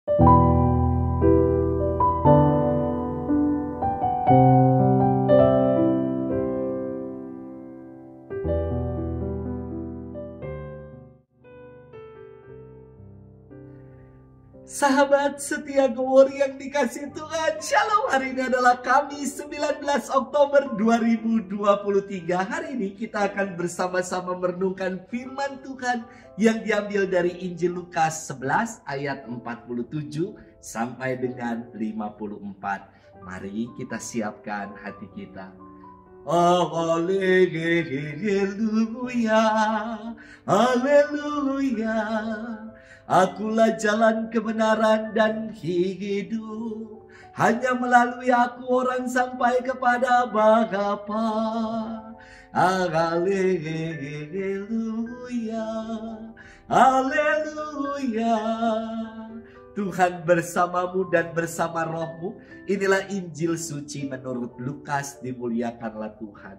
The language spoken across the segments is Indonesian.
Sahabat setia Glory yang dikasih Tuhan, Shalom. Hari ini adalah Kamis 19 Oktober 2023. Hari ini kita akan bersama-sama merenungkan firman Tuhan yang diambil dari Injil Lukas 11 ayat 47 sampai dengan 54. Mari kita siapkan hati kita. Haleluya, haleluya. Akulah jalan kebenaran dan hidup. Hanya melalui aku orang sampai kepada Bapa. Haleluya, haleluya. Tuhan bersamamu dan bersama rohmu. Inilah Injil suci menurut Lukas. Dimuliakanlah Tuhan.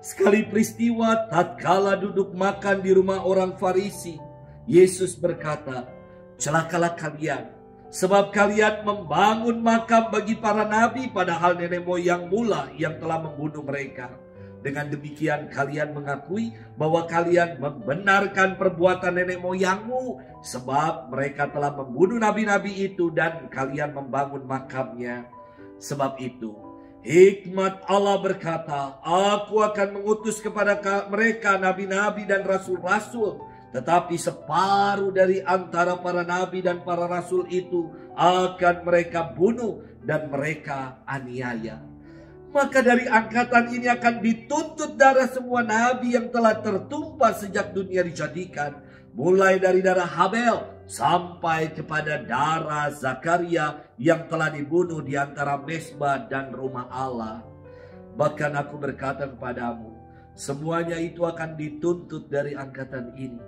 Sekali peristiwa tatkala duduk makan di rumah orang Farisi, Yesus berkata, "Celakalah kalian, sebab kalian membangun makam bagi para nabi, padahal nenek moyang mula yang telah membunuh mereka. Dengan demikian kalian mengakui bahwa kalian membenarkan perbuatan nenek moyangmu, sebab mereka telah membunuh nabi-nabi itu dan kalian membangun makamnya. Sebab itu, hikmat Allah berkata, aku akan mengutus kepada mereka nabi-nabi dan rasul-rasul. Tetapi separuh dari antara para nabi dan para rasul itu akan mereka bunuh dan mereka aniaya. Maka dari angkatan ini akan dituntut darah semua nabi yang telah tertumpah sejak dunia dijadikan. Mulai dari darah Habel sampai kepada darah Zakaria yang telah dibunuh di antara mezbah dan rumah Allah. Bahkan aku berkata kepadamu, semuanya itu akan dituntut dari angkatan ini.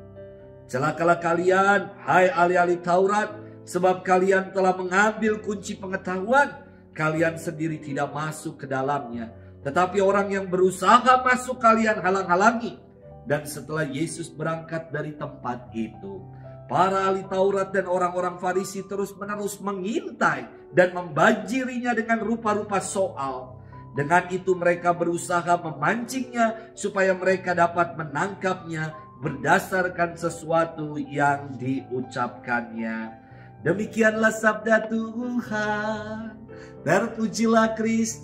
Celakalah kalian, hai ahli-ahli Taurat, sebab kalian telah mengambil kunci pengetahuan. Kalian sendiri tidak masuk ke dalamnya, tetapi orang yang berusaha masuk kalian halang-halangi. Dan setelah Yesus berangkat dari tempat itu, para ahli Taurat dan orang-orang Farisi terus-menerus mengintai dan membanjirinya dengan rupa-rupa soal. Dengan itu mereka berusaha memancingnya supaya mereka dapat menangkapnya berdasarkan sesuatu yang diucapkannya. Demikianlah sabda Tuhan. Terpujilah Kristus.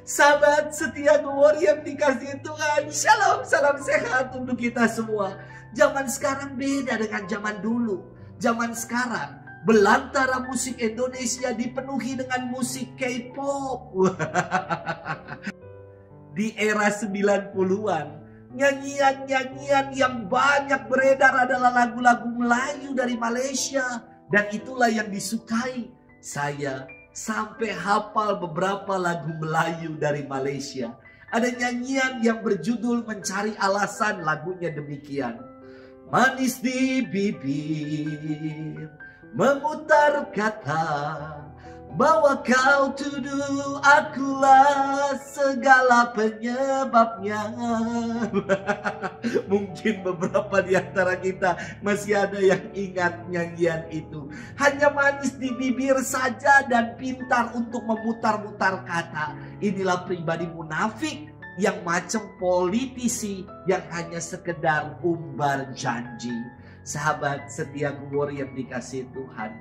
Sahabat setia Glory yang dikasihi Tuhan, Shalom, salam sehat untuk kita semua. Zaman sekarang beda dengan zaman dulu. Zaman sekarang belantara musik Indonesia dipenuhi dengan musik K-pop. Di era 90-an, nyanyian-nyanyian yang banyak beredar adalah lagu-lagu Melayu dari Malaysia. Dan itulah yang disukai. Saya sampai hafal beberapa lagu Melayu dari Malaysia. Ada nyanyian yang berjudul Mencari Alasan, lagunya demikian. Manis di bibir, memutar kata, bahwa kau tuduh akulah segala penyebabnya. Mungkin beberapa di antara kita masih ada yang ingat nyanyian itu. Hanya manis di bibir saja dan pintar untuk memutar-mutar kata. Inilah pribadi munafik yang macam politisi yang hanya sekedar umbar janji. Sahabat setia Glory yang dikasihi Tuhan,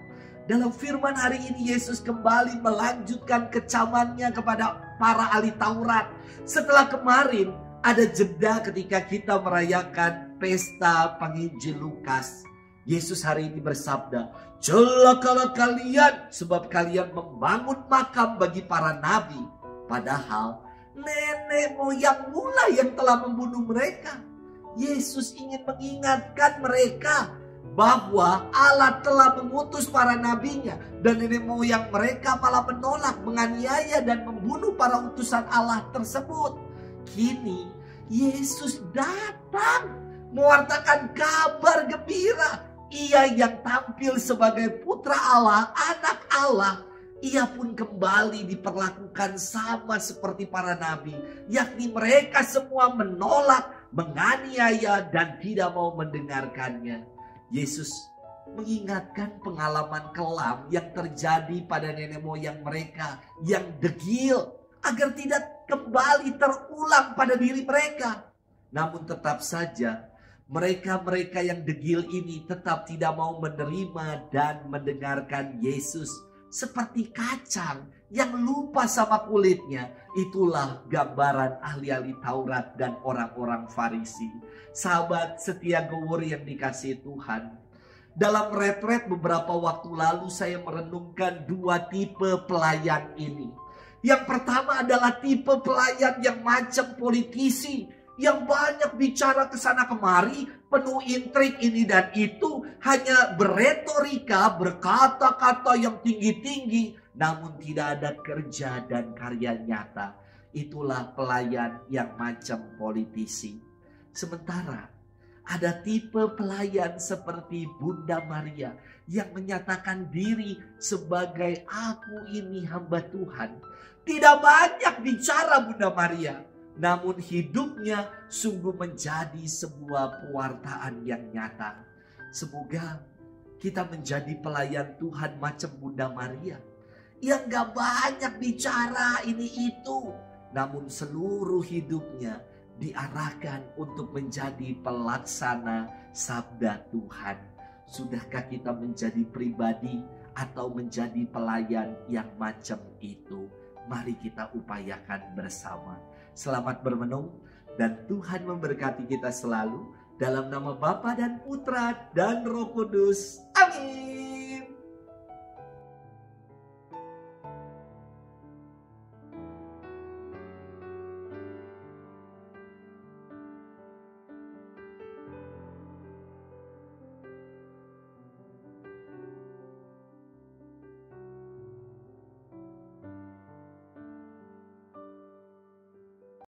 dalam firman hari ini Yesus kembali melanjutkan kecamannya kepada para ahli Taurat. Setelah kemarin ada jeda ketika kita merayakan pesta penginjil Lukas. Yesus hari ini bersabda, celakalah kalian sebab kalian membangun makam bagi para nabi. Padahal nenek moyang mula yang telah membunuh mereka. Yesus ingin mengingatkan mereka bahwa Allah telah mengutus para nabinya dan nenek moyang mereka malah menolak, menganiaya dan membunuh para utusan Allah tersebut. Kini Yesus datang mewartakan kabar gembira. Ia yang tampil sebagai putra Allah, anak Allah, ia pun kembali diperlakukan sama seperti para nabi, yakni mereka semua menolak menganiaya dan tidak mau mendengarkannya. Yesus mengingatkan pengalaman kelam yang terjadi pada nenek moyang mereka yang degil, agar tidak kembali terulang pada diri mereka. Namun tetap saja mereka-mereka yang degil ini tetap tidak mau menerima dan mendengarkan Yesus. Seperti kacang yang lupa sama kulitnya. Itulah gambaran ahli-ahli Taurat dan orang-orang Farisi. Sahabat setia gowur yang dikasihi Tuhan, dalam retret beberapa waktu lalu saya merenungkan dua tipe pelayan ini. Yang pertama adalah tipe pelayan yang macam politisi, yang banyak bicara ke sana kemari, penuh intrik ini dan itu, hanya beretorika, berkata-kata yang tinggi-tinggi, namun tidak ada kerja dan karya nyata. Itulah pelayan yang macam politisi. Sementara ada tipe pelayan seperti Bunda Maria yang menyatakan diri sebagai aku ini hamba Tuhan. Tidak banyak bicara Bunda Maria, namun hidupnya sungguh menjadi sebuah pewartaan yang nyata. Semoga kita menjadi pelayan Tuhan macam Bunda Maria, yang gak banyak bicara ini itu, namun seluruh hidupnya diarahkan untuk menjadi pelaksana sabda Tuhan. Sudahkah kita menjadi pribadi atau menjadi pelayan yang macam itu? Mari kita upayakan bersama. Selamat bermenung dan Tuhan memberkati kita selalu. Dalam nama Bapa dan Putra dan Roh Kudus. Amin.